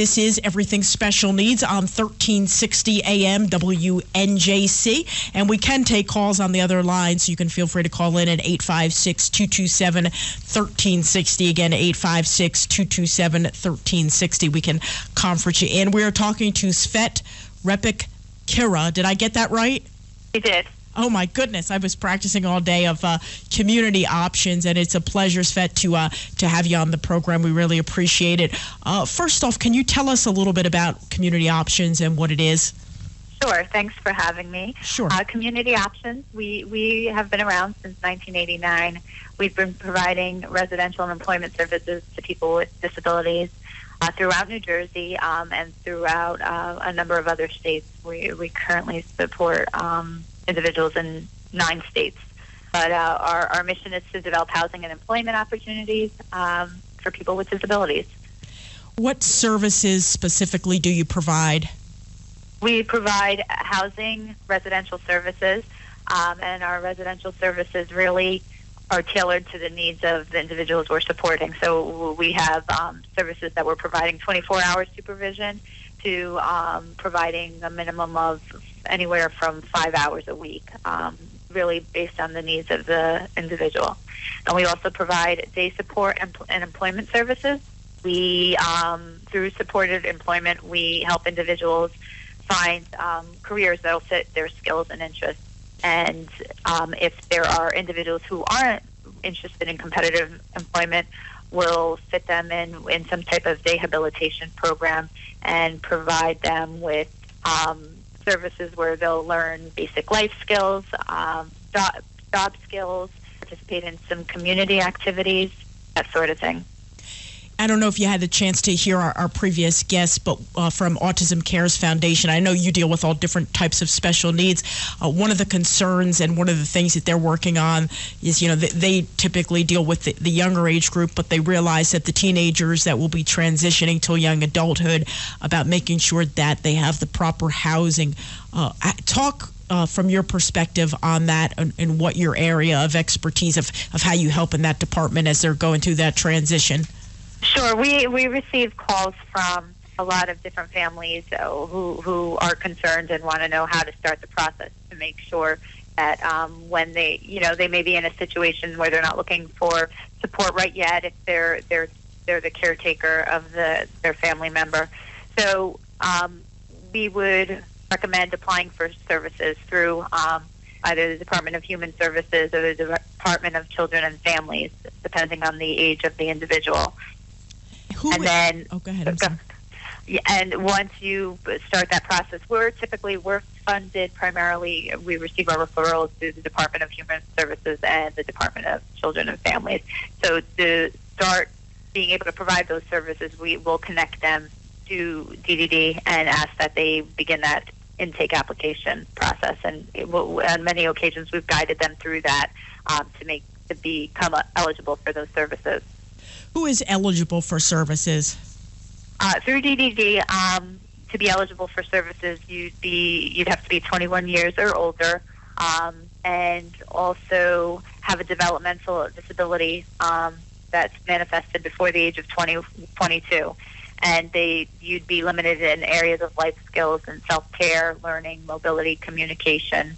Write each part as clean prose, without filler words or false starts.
This is Everything Special Needs on 1360 AM WNJC. And we can take calls on the other line, so you can feel free to call in at 856-227-1360. Again, 856-227-1360. We can conference you in. We are talking to Svet Repic-Qira. Did I get that right? You did. Oh, my goodness. I was practicing all day of community options, and it's a pleasure, Svet, to have you on the program. We really appreciate it. First off, can you tell us a little bit about community options and what it is? Sure. Thanks for having me. Sure. Community options, we have been around since 1989. We've been providing residential and employment services to people with disabilities throughout New Jersey and throughout a number of other states. We currently support individuals in 9 states. But our mission is to develop housing and employment opportunities for people with disabilities. What services specifically do you provide? We provide housing, residential services, and our residential services really are tailored to the needs of the individuals we're supporting. So we have services that we're providing 24-hour supervision to providing a minimum of anywhere from 5 hours a week, really based on the needs of the individual. And we also provide day support and employment services. We, through supported employment, we help individuals find careers that will fit their skills and interests. And if there are individuals who aren't interested in competitive employment, we'll fit them in some type of rehabilitation program and provide them with services where they'll learn basic life skills, job skills, participate in some community activities, that sort of thing. I don't know if you had the chance to hear our previous guests, but from Autism Cares Foundation, I know you deal with all different types of special needs. One of the concerns and one of the things that they're working on is, they typically deal with the younger age group, but they realize that the teenagers that will be transitioning to young adulthood, about making sure that they have the proper housing. Talk from your perspective on that and what your area of expertise of how you help in that department as they're going through that transition. Sure. We receive calls from a lot of different families who are concerned and want to know how to start the process to make sure that when they may be in a situation where they're not looking for support right yet, if they're the caretaker of their family member. So we would recommend applying for services through either the Department of Human Services or the Department of Children and Families, depending on the age of the individual. Go ahead. I'm sorry. And once you start that process, we're funded primarily. We receive our referrals through the Department of Human Services and the Department of Children and Families. So to start being able to provide those services, we will connect them to DDD and ask that they begin that intake application process. And on many occasions, we've guided them through that to become eligible for those services. Who is eligible for services? Through DDD, to be eligible for services, you'd have to be 21 years or older, and also have a developmental disability that's manifested before the age of 22. And you'd be limited in areas of life skills and self-care, learning, mobility, communication,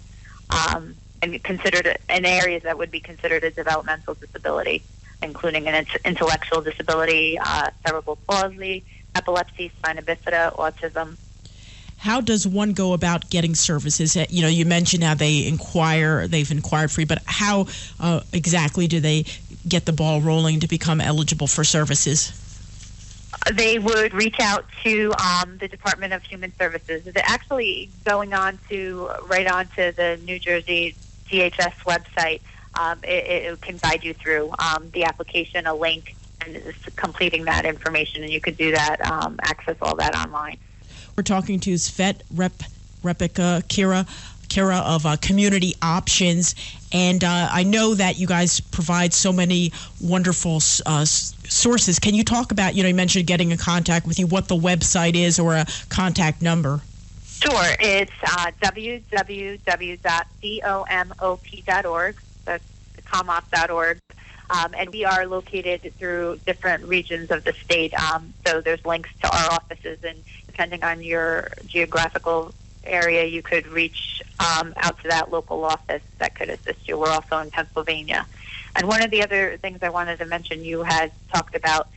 and considered in areas that would be considered a developmental disability, including an intellectual disability, cerebral palsy, epilepsy, spina bifida, autism. How does one go about getting services? You mentioned how they've inquired for you, but how exactly do they get the ball rolling to become eligible for services? They would reach out to the Department of Human Services. They're actually going right on to the New Jersey DHS website. It can guide you through the application, a link, and completing that information, and you could do that, access all that online. We're talking to Svet Repic-Qira of Community Options, and I know that you guys provide so many wonderful sources. Can you talk about, you mentioned getting in contact with you, what the website is or a contact number? Sure. It's www.comop.org. That's comop.org. And we are located through different regions of the state. So there's links to our offices, and depending on your geographical area, you could reach out to that local office that could assist you. We're also in Pennsylvania. And one of the other things I wanted to mention, you had talked about,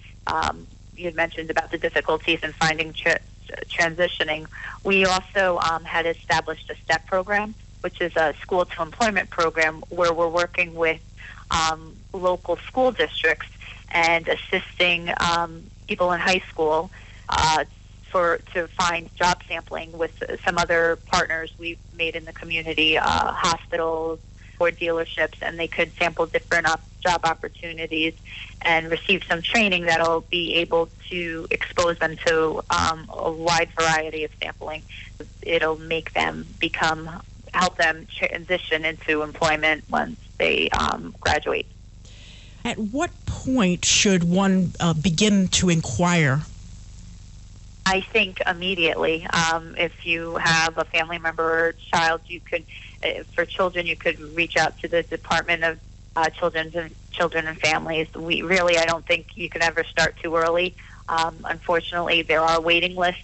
you had mentioned about the difficulties in finding transitioning. We also had established a STEP program, which is a school to employment program where we're working with local school districts and assisting people in high school to find job sampling with some other partners we've made in the community, hospitals or dealerships, and they could sample different job opportunities and receive some training that'll be able to expose them to a wide variety of sampling. It'll make them help them transition into employment once they graduate. At what point should one begin to inquire? I think immediately. If you have a family member or child, you could, for children, you could reach out to the Department of Children and Families. I don't think you can ever start too early. Unfortunately, there are waiting lists.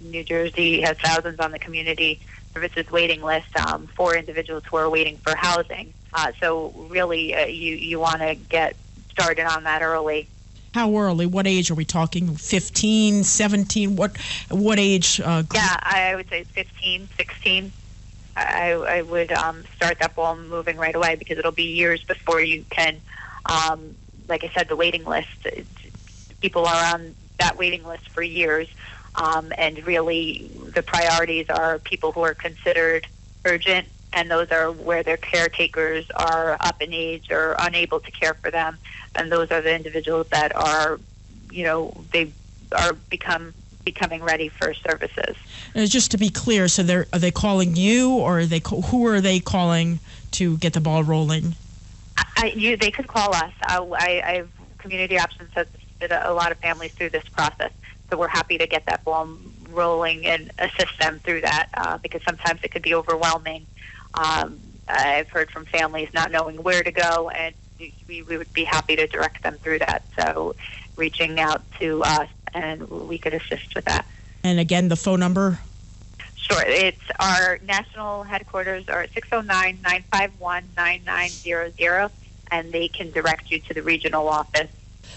New Jersey has thousands on the community services waiting list for individuals who are waiting for housing. So really, you want to get started on that early. How early? What age are we talking? 15, 17? What age? Yeah, I would say 15, 16. I would start that ball moving right away, because it'll be years before you can, like I said, the waiting list. People are on that waiting list for years, and really the priorities are people who are considered urgent, and those are where their caretakers are up in age or unable to care for them. And those are the individuals that are, they are becoming ready for services. Just to be clear, so are they calling you, or who are they calling to get the ball rolling? They could call us. I Community Options has assisted a lot of families through this process, so we're happy to get that ball rolling and assist them through that, because sometimes it could be overwhelming. I've heard from families not knowing where to go, and we would be happy to direct them through that. So reaching out to us, and we could assist with that. And again, the phone number? Sure. It's our national headquarters are 609-951-9900, and they can direct you to the regional office.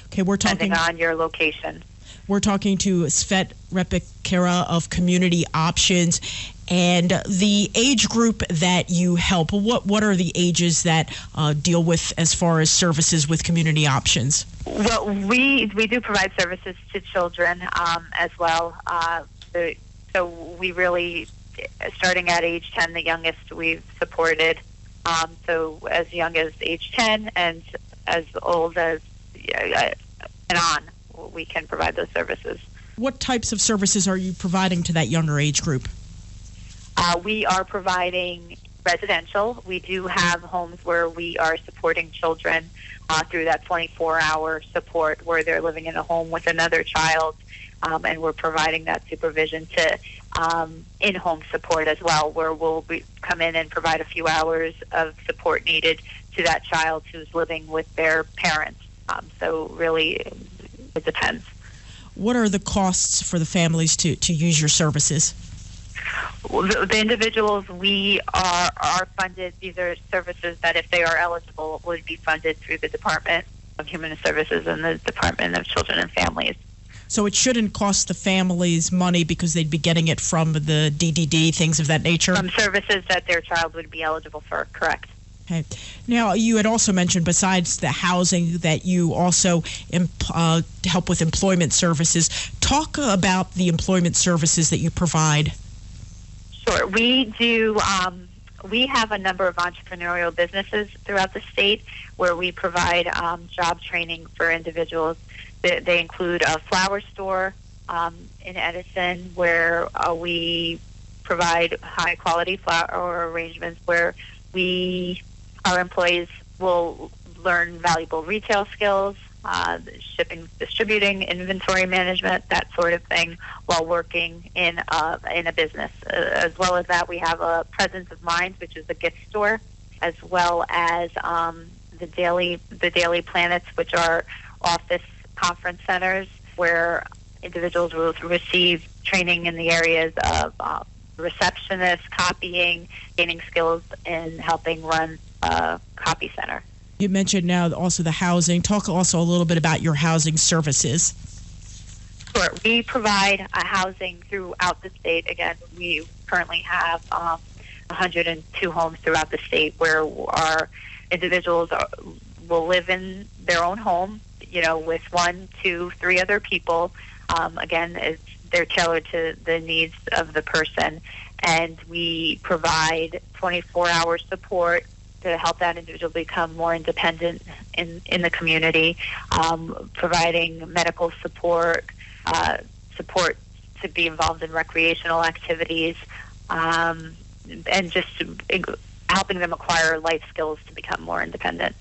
Okay, depending on your location. We're talking to Svet Repic-Qira of Community Options, and the age group that you help. What are the ages that deal with as far as services with Community Options? Well, we do provide services to children as well. So we really, starting at age 10, the youngest we've supported. So as young as age 10 and as old as and on, we can provide those services. What types of services are you providing to that younger age group? We are providing residential. We do have homes where we are supporting children through that 24-hour support, where they're living in a home with another child, and we're providing that supervision to in-home support as well, where we'll come in and provide a few hours of support needed to that child who's living with their parents. So really, it depends. What are the costs for the families to use your services? The individuals we are funded. These are services that, if they are eligible, would be funded through the Department of Human Services and the Department of Children and Families. So it shouldn't cost the families money, because they'd be getting it from the DDD, things of that nature? From services that their child would be eligible for, correct. Okay. Now, you had also mentioned, besides the housing, that you also help with employment services. Talk about the employment services that you provide. Sure. We do. We have a number of entrepreneurial businesses throughout the state where we provide job training for individuals. They include a flower store in Edison, where we provide high-quality flower arrangements where our employees will learn valuable retail skills, shipping, distributing, inventory management, that sort of thing, while working in a business. As well as that, we have a Presence of Mind, which is a gift store, as well as the Daily Planets, which are office conference centers where individuals will receive training in the areas of receptionist, copying, gaining skills in helping run a copy center. You mentioned now also the housing. Talk also a little bit about your housing services. Sure. We provide housing throughout the state. Again, we currently have 102 homes throughout the state where our individuals will live in their own home, with 1, 2, 3 other people. Again, they're tailored to the needs of the person. And we provide 24-hour support to help that individual become more independent in the community, providing medical support, support to be involved in recreational activities, and just helping them acquire life skills to become more independent.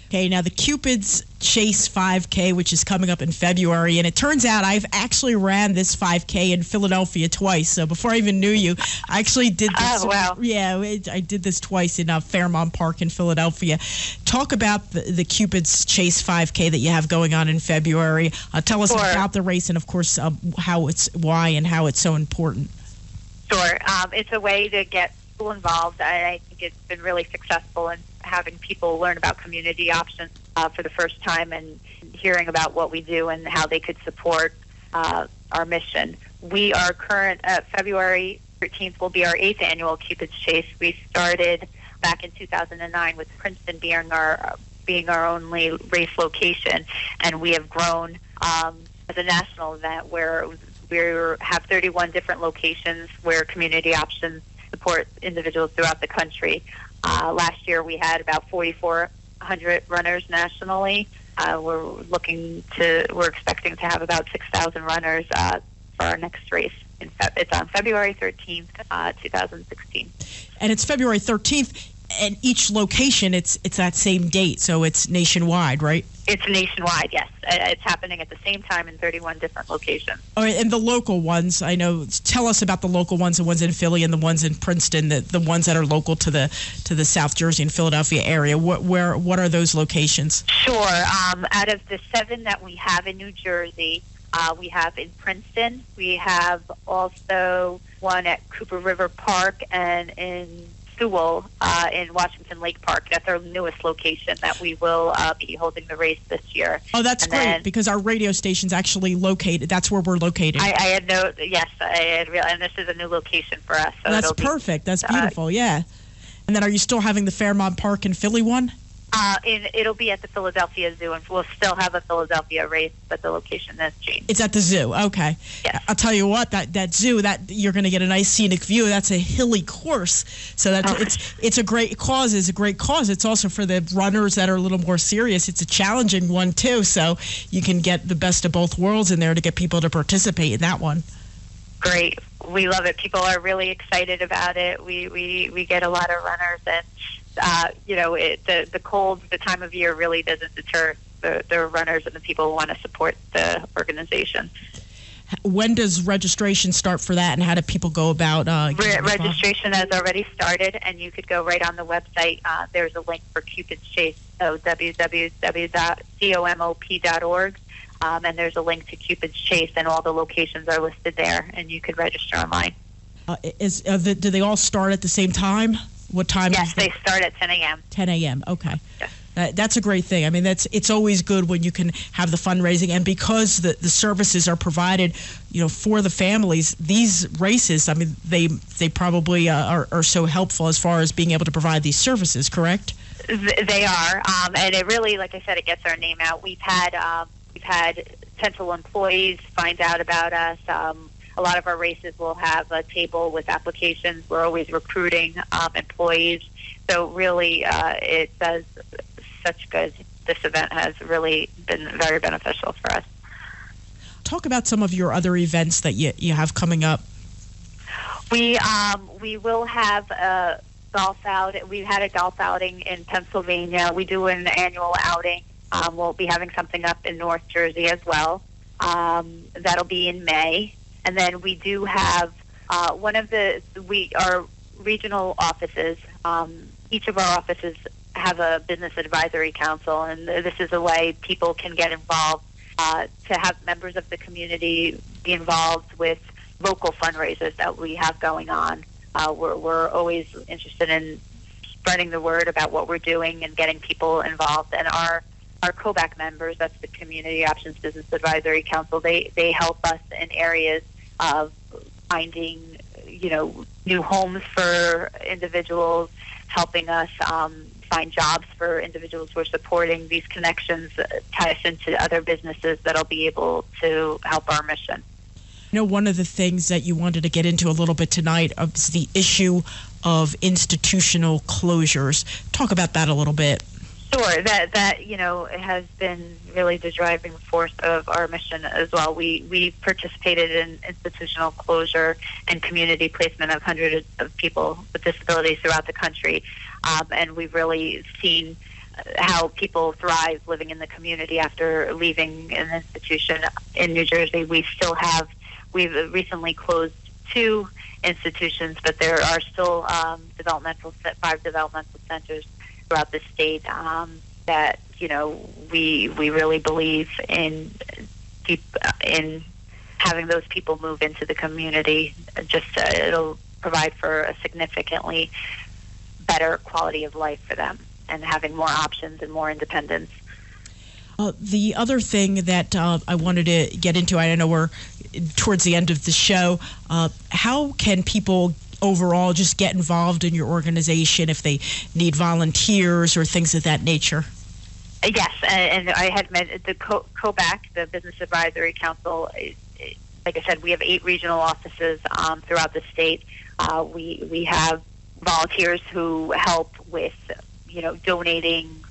Okay, now the Cupid's Chase 5K, which is coming up in February, and it turns out I've actually ran this 5K in Philadelphia twice. So before I even knew you, I actually did this. Oh, wow. Yeah, I did this twice in Fairmount Park in Philadelphia. Talk about the Cupid's Chase 5K that you have going on in February. Tell us about the race and, of course, why and how it's so important. Sure. It's a way to get people involved. I think it's been really successful in having people learn about community options for the first time and hearing about what we do and how they could support our mission. We are February 13th will be our 8th annual Cupid's Chase. We started back in 2009 with Princeton being our only race location, and we have grown as a national event where we have 31 different locations where community options support individuals throughout the country. Last year we had about 4,400 runners nationally. We're expecting to have about 6,000 runners for our next race. It's on February 13th, 2016. And it's February 13th, and each location, it's that same date, so it's nationwide, right? It's nationwide, yes. It's happening at the same time in 31 different locations. Oh, and the local ones, I know. Tell us about the local ones, the ones in Philly and the ones in Princeton, the ones that are local to the South Jersey and Philadelphia area. What are those locations? Sure. Out of the 7 that we have in New Jersey, we have in Princeton. We have also one at Cooper River Park and in Sewell in Washington Lake Park. That's our newest location that we will be holding the race this year. Oh, that's great, because our radio station's actually located. That's where we're located. I had realized, and this is a new location for us. So that's perfect. That's beautiful, yeah. And then are you still having the Fairmount Park and Philly one? It'll be at the Philadelphia Zoo, and we'll still have a Philadelphia race, but the location has changed. It's at the zoo, okay. Yes. I'll tell you what, that zoo, that you're going to get a nice scenic view. That's a hilly course, so it's a great cause. It's a great cause. It's also for the runners that are a little more serious. It's a challenging one too, so you can get the best of both worlds in there to get people to participate in that one. Great. We love it. People are really excited about it. We get a lot of runners, and the cold, the time of year really doesn't deter the runners and the people who want to support the organization. When does registration start for that, and how do people go about registration has already started, and you could go right on the website. There's a link for Cupid's Chase, so www.comop.org, and there's a link to Cupid's Chase, and all the locations are listed there, and you could register online. Do they all start at the same time? What time? Yes, they start at 10 a.m. 10 a.m. Okay. Yes. That's a great thing. I mean, it's always good when you can have the fundraising, and because the services are provided, for the families. These races, I mean, they probably are so helpful as far as being able to provide these services. Correct? They are, and it really, like I said, it gets our name out. We've had potential employees find out about us. A lot of our races will have a table with applications. We're always recruiting employees. So really, it does such good. This event has really been very beneficial for us. Talk about some of your other events that you have coming up. We will have a golf out. We had a golf outing in Pennsylvania. We do an annual outing. We'll be having something up in North Jersey as well. That'll be in May. And then we do have our regional offices. Each of our offices have a business advisory council, and this is a way people can get involved, to have members of the community be involved with local fundraisers that we have going on. We're always interested in spreading the word about what we're doing and getting people involved. And our COBAC members, that's the Community Options Business Advisory Council, they help us in areas of finding, new homes for individuals, helping us find jobs for individuals we're supporting. These connections tie us into other businesses that'll be able to help our mission. One of the things that you wanted to get into a little bit tonight is the issue of institutional closures. Talk about that a little bit. Sure. That has been really the driving force of our mission as well. We participated in institutional closure and community placement of hundreds of people with disabilities throughout the country, and we've really seen how people thrive living in the community after leaving an institution. In New Jersey, we've recently closed 2 institutions, but there are still 5 developmental centers throughout the state that we really believe in having those people move into the community. Just it'll provide for a significantly better quality of life for them and having more options and more independence. The other thing that I wanted to get into, I know we're towards the end of the show, how can people overall just get involved in your organization if they need volunteers or things of that nature? Yes, and I had mentioned the COBAC, the Business Advisory Council. Like I said, we have 8 regional offices throughout the state. We have volunteers who help with, donating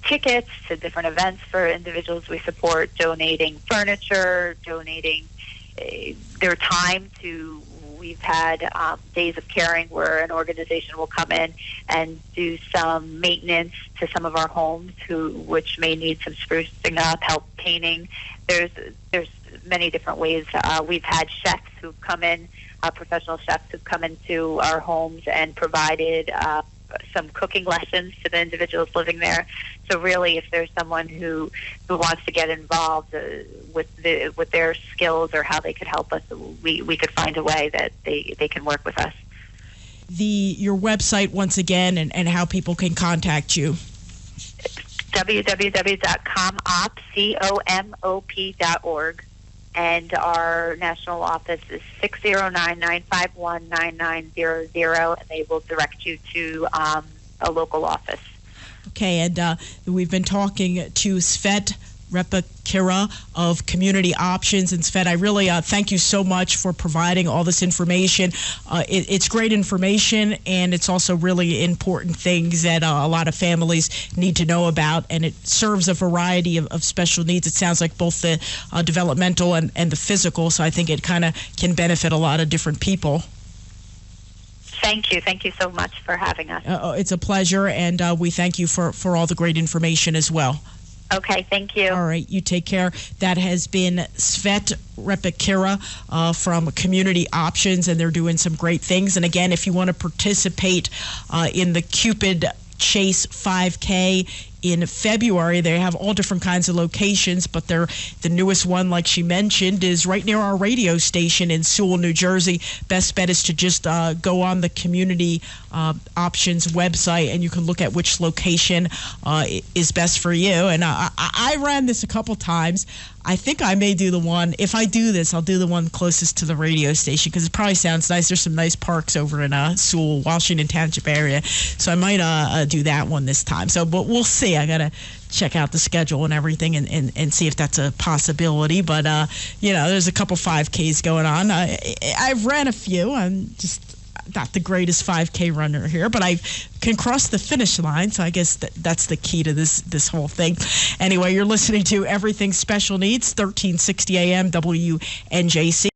tickets to different events for individuals we support, donating furniture, donating their time to. We've had days of caring where an organization will come in and do some maintenance to some of our homes, which may need some sprucing up, help painting. There's many different ways. We've had chefs who've come in, professional chefs who've come into our homes and provided some cooking lessons to the individuals living there. So really, if there's someone who wants to get involved with their skills or how they could help us, we could find a way that they can work with us. Your website once again, and how people can contact you. www.comop.org, and our national office is 609-951-9900, and they will direct you to a local office. Okay, and we've been talking to Svet Repic-Qira of Community Options. And Svet, I really thank you so much for providing all this information. It's great information, and it's also really important things that a lot of families need to know about, and it serves a variety of special needs. It sounds like both the developmental and the physical, so I think it kind of can benefit a lot of different people. Thank you. Thank you so much for having us. It's a pleasure, and we thank you for all the great information as well. Okay, thank you. All right, you take care. That has been Svet Repic-Qira from Community Options, and they're doing some great things. And again, if you want to participate in the Cupid Chase 5K in February, they have all different kinds of locations, but the newest one, like she mentioned, is right near our radio station in Sewell, New Jersey. Best bet is to just go on the Community Options website, and you can look at which location is best for you. And I ran this a couple times. I think I may do the one, if I do this, I'll do the one closest to the radio station, because it probably sounds nice. There's some nice parks over in Sewell, Washington Township area, so I might do that one this time. So, but we'll see. I got to check out the schedule and everything and see if that's a possibility. But, there's a couple 5Ks going on. I've ran a few. I'm just not the greatest 5K runner here, but I can cross the finish line, so I guess that's the key to this whole thing. Anyway, you're listening to Everything Special Needs, 1360 AM WNJC.